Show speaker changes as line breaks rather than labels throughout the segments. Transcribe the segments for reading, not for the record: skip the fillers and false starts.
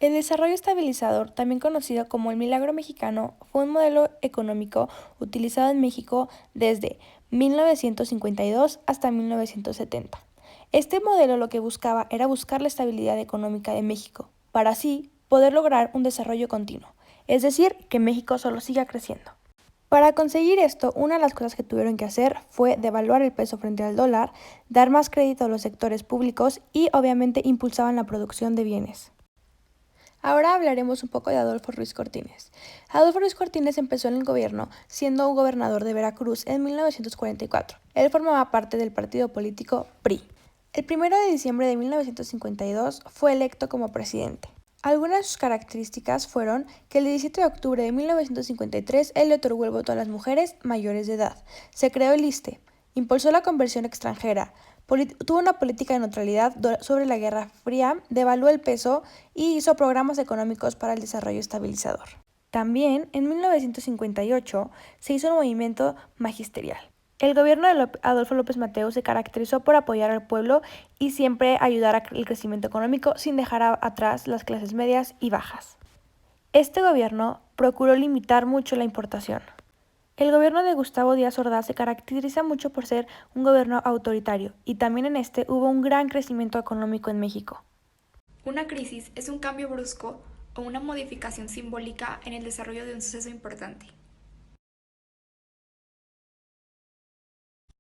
El desarrollo estabilizador, también conocido como el milagro mexicano, fue un modelo económico utilizado en México desde 1952 hasta 1970. Este modelo lo que buscaba era buscar la estabilidad económica de México, para así poder lograr un desarrollo continuo, es decir, que México solo siga creciendo. Para conseguir esto, una de las cosas que tuvieron que hacer fue devaluar el peso frente al dólar, dar más crédito a los sectores públicos y obviamente impulsaban la producción de bienes. Ahora hablaremos un poco de Adolfo Ruiz Cortines. Adolfo Ruiz Cortines empezó en el gobierno siendo un gobernador de Veracruz en 1944. Él formaba parte del partido político PRI. El 1 de diciembre de 1952 fue electo como presidente. Algunas de sus características fueron que el 17 de octubre de 1953 él le otorgó el voto a las mujeres mayores de edad. Se creó el ISSSTE, impulsó la conversión extranjera, tuvo una política de neutralidad sobre la Guerra Fría, devaluó el peso y hizo programas económicos para el desarrollo estabilizador. También, en 1958, se hizo un movimiento magisterial. El gobierno de Adolfo López Mateos se caracterizó por apoyar al pueblo y siempre ayudar al crecimiento económico sin dejar atrás las clases medias y bajas. Este gobierno procuró limitar mucho la importación. El gobierno de Gustavo Díaz Ordaz se caracteriza mucho por ser un gobierno autoritario y también en este hubo un gran crecimiento económico en México.
Una crisis es un cambio brusco o una modificación simbólica en el desarrollo de un suceso importante.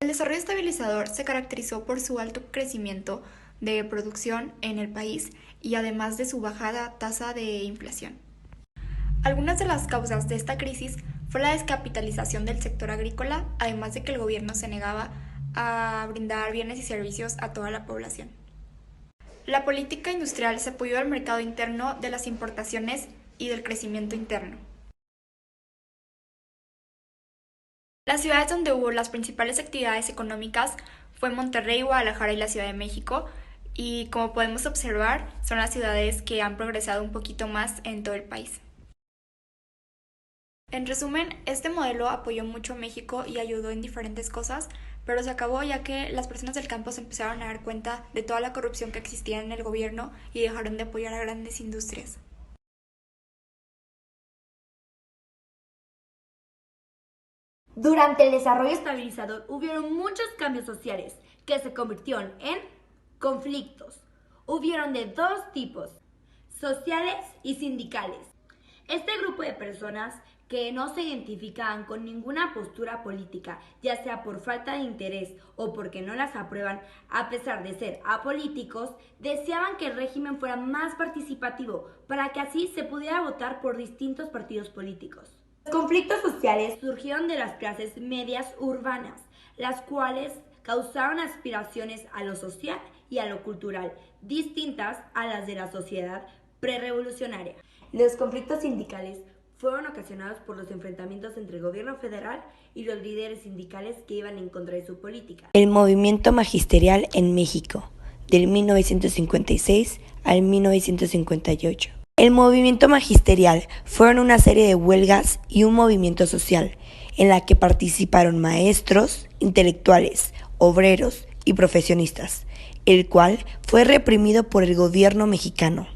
El desarrollo estabilizador se caracterizó por su alto crecimiento de producción en el país y además de su bajada tasa de inflación. Algunas de las causas de esta crisis fue la descapitalización del sector agrícola, además de que el gobierno se negaba a brindar bienes y servicios a toda la población. La política industrial se apoyó al mercado interno de las importaciones y del crecimiento interno. Las ciudades donde hubo las principales actividades económicas fue Monterrey, Guadalajara y la Ciudad de México, y como podemos observar, son las ciudades que han progresado un poquito más en todo el país. En resumen, este modelo apoyó mucho a México y ayudó en diferentes cosas, pero se acabó ya que las personas del campo se empezaron a dar cuenta de toda la corrupción que existía en el gobierno y dejaron de apoyar a grandes industrias.
Durante el desarrollo estabilizador hubieron muchos cambios sociales que se convirtieron en conflictos. Hubieron de dos tipos, sociales y sindicales. Este grupo de personas que no se identificaban con ninguna postura política, ya sea por falta de interés o porque no las aprueban, a pesar de ser apolíticos, deseaban que el régimen fuera más participativo para que así se pudiera votar por distintos partidos políticos. Los conflictos sociales surgieron de las clases medias urbanas, las cuales causaron aspiraciones a lo social y a lo cultural, distintas a las de la sociedad prerevolucionaria. Los conflictos sindicales fueron ocasionados por los enfrentamientos entre el gobierno federal y los líderes sindicales que iban en contra de su política.
El movimiento magisterial en México, del 1956 al 1958. El movimiento magisterial fueron una serie de huelgas y un movimiento social en la que participaron maestros, intelectuales, obreros y profesionistas, el cual fue reprimido por el gobierno mexicano.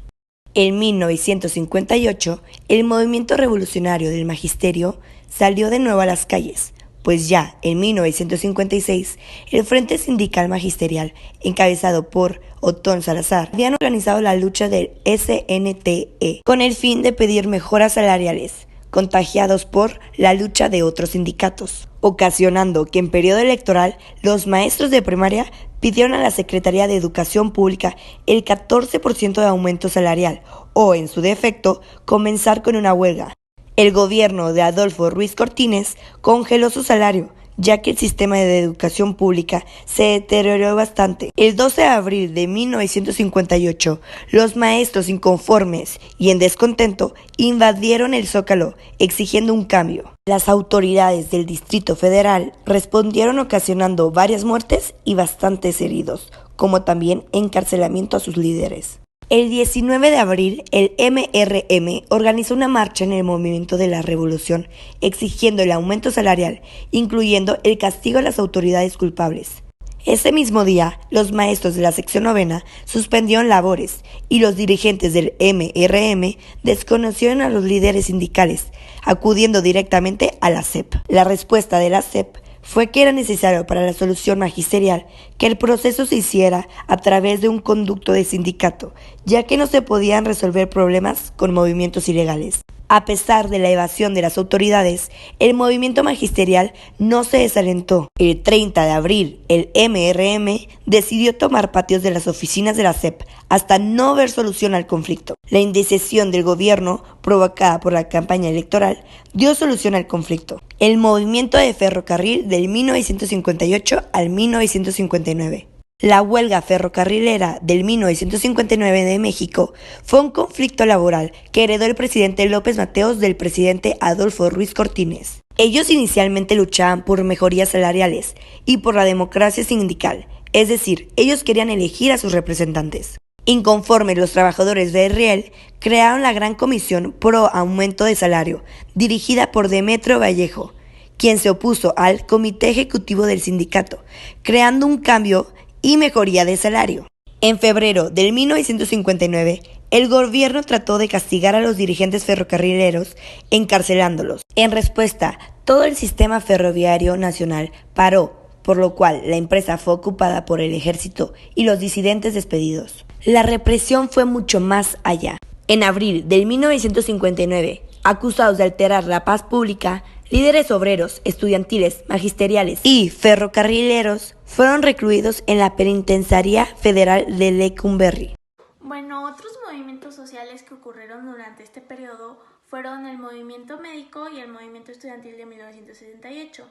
En 1958, el movimiento revolucionario del magisterio salió de nuevo a las calles, pues ya en 1956, el Frente Sindical Magisterial, encabezado por Otón Salazar, habían organizado la lucha del SNTE con el fin de pedir mejoras salariales, contagiados por la lucha de otros sindicatos, ocasionando que en periodo electoral los maestros de primaria pidieron a la Secretaría de Educación Pública el 14% de aumento salarial o, en su defecto, comenzar con una huelga. El gobierno de Adolfo Ruiz Cortines congeló su salario, ya que el sistema de educación pública se deterioró bastante. El 12 de abril de 1958, los maestros inconformes y en descontento invadieron el Zócalo, exigiendo un cambio. Las autoridades del Distrito Federal respondieron ocasionando varias muertes y bastantes heridos, como también encarcelamiento a sus líderes. El 19 de abril, el MRM organizó una marcha en el movimiento de la revolución, exigiendo el aumento salarial, incluyendo el castigo a las autoridades culpables. Ese mismo día, los maestros de la sección novena suspendieron labores y los dirigentes del MRM desconocieron a los líderes sindicales, acudiendo directamente a la SEP. La respuesta de la SEP fue que era necesario para la solución magisterial que el proceso se hiciera a través de un conducto de sindicato, ya que no se podían resolver problemas con movimientos ilegales. A pesar de la evasión de las autoridades, el movimiento magisterial no se desalentó. El 30 de abril, el MRM decidió tomar patios de las oficinas de la SEP hasta no ver solución al conflicto. La indecisión del gobierno, provocada por la campaña electoral, dio solución al conflicto. El movimiento de ferrocarril del 1958 al 1959. La huelga ferrocarrilera del 1959 de México fue un conflicto laboral que heredó el presidente López Mateos del presidente Adolfo Ruiz Cortines. Ellos inicialmente luchaban por mejorías salariales y por la democracia sindical, es decir, ellos querían elegir a sus representantes. Inconformes, los trabajadores de Riel crearon la Gran Comisión Pro Aumento de Salario, dirigida por Demetrio Vallejo, quien se opuso al Comité Ejecutivo del Sindicato, creando un cambio y mejoría de salario. En febrero del 1959, el gobierno trató de castigar a los dirigentes ferrocarrileros encarcelándolos. En respuesta, todo el sistema ferroviario nacional paró, por lo cual la empresa fue ocupada por el ejército y los disidentes despedidos. La represión fue mucho más allá. En abril del 1959, acusados de alterar la paz pública, líderes obreros, estudiantiles, magisteriales y ferrocarrileros fueron recluidos en la Penitenciaría Federal de Lecumberri.
Bueno, otros movimientos sociales que ocurrieron durante este periodo fueron el movimiento médico y el movimiento estudiantil de 1968.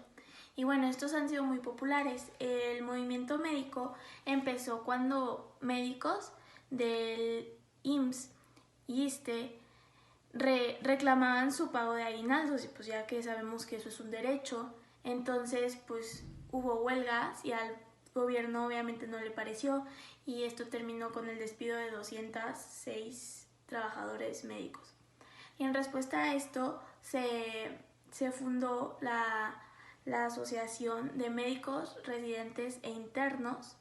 Y bueno, estos han sido muy populares. El movimiento médico empezó cuando médicos del IMSS y ISSSTE reclamaban su pago de aguinaldos, y pues ya que sabemos que eso es un derecho, entonces pues hubo huelgas y al gobierno obviamente no le pareció, y esto terminó con el despido de 206 trabajadores médicos. Y en respuesta a esto se fundó la Asociación de Médicos Residentes e Internos,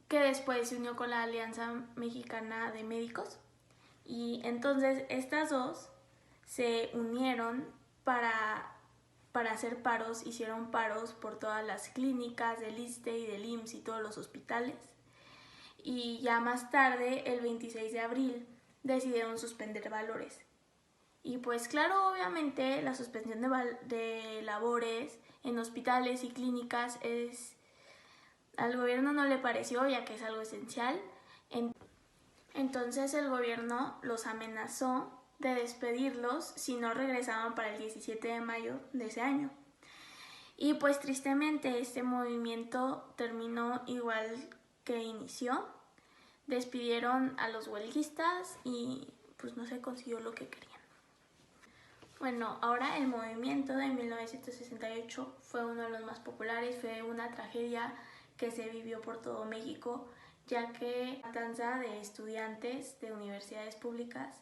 que después se unió con la Alianza Mexicana de Médicos. Y entonces estas dos se unieron para hacer paros, hicieron paros por todas las clínicas del ISSSTE y del IMSS y todos los hospitales. Y ya más tarde, el 26 de abril, decidieron suspender valores. Y pues claro, obviamente la suspensión de labores en hospitales y clínicas al gobierno no le pareció, ya que es algo esencial. Entonces el gobierno los amenazó de despedirlos si no regresaban para el 17 de mayo de ese año. Y pues tristemente este movimiento terminó igual que inició. Despidieron a los huelguistas y pues no se consiguió lo que querían. Bueno, ahora el movimiento de 1968 fue uno de los más populares, fue una tragedia que se vivió por todo México, ya que matanza de estudiantes de universidades públicas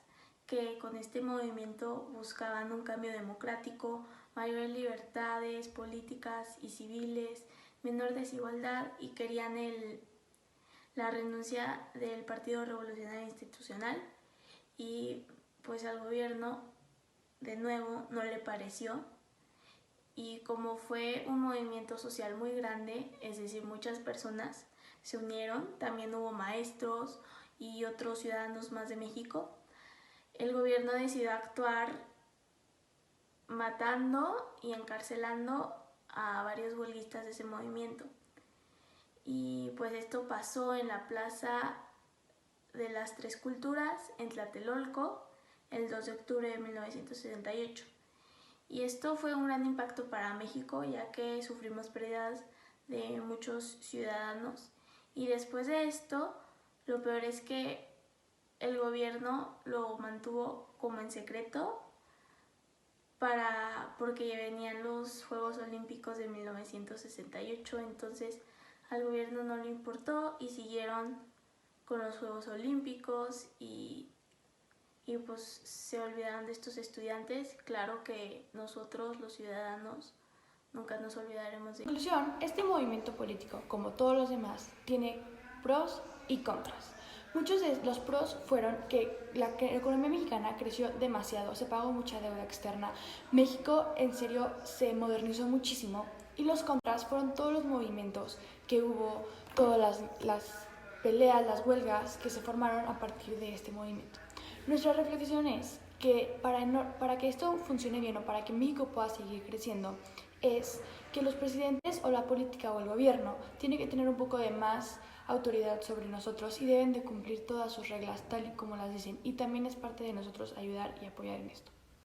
que con este movimiento buscaban un cambio democrático, mayores libertades políticas y civiles, menor desigualdad, y querían la renuncia del Partido Revolucionario Institucional, y pues al gobierno de nuevo no le pareció. Y como fue un movimiento social muy grande, es decir, muchas personas se unieron, también hubo maestros y otros ciudadanos más de México, el gobierno decidió actuar matando y encarcelando a varios huelguistas de ese movimiento. Y pues esto pasó en la Plaza de las Tres Culturas en Tlatelolco el 2 de octubre de 1978. Y esto fue un gran impacto para México, ya que sufrimos pérdidas de muchos ciudadanos. Y después de esto, lo peor es que el gobierno lo mantuvo como en secreto porque venían los Juegos Olímpicos de 1968, entonces al gobierno no le importó y siguieron con los Juegos Olímpicos y pues se olvidaron de estos estudiantes. Claro que nosotros, los ciudadanos, nunca nos olvidaremos de
En conclusión, este movimiento político, como todos los demás, tiene pros y contras. Muchos de los pros fueron que la economía mexicana creció demasiado, se pagó mucha deuda externa, México en serio se modernizó muchísimo, y los contras fueron todos los movimientos que hubo, todas las peleas, las huelgas que se formaron a partir de este movimiento. Nuestra reflexión es que para que esto funcione bien o para que México pueda seguir creciendo, es que los presidentes o la política o el gobierno tienen que tener un poco de más autoridad sobre nosotros y deben de cumplir todas sus reglas tal y como las dicen, y también es parte de nosotros ayudar y apoyar en esto.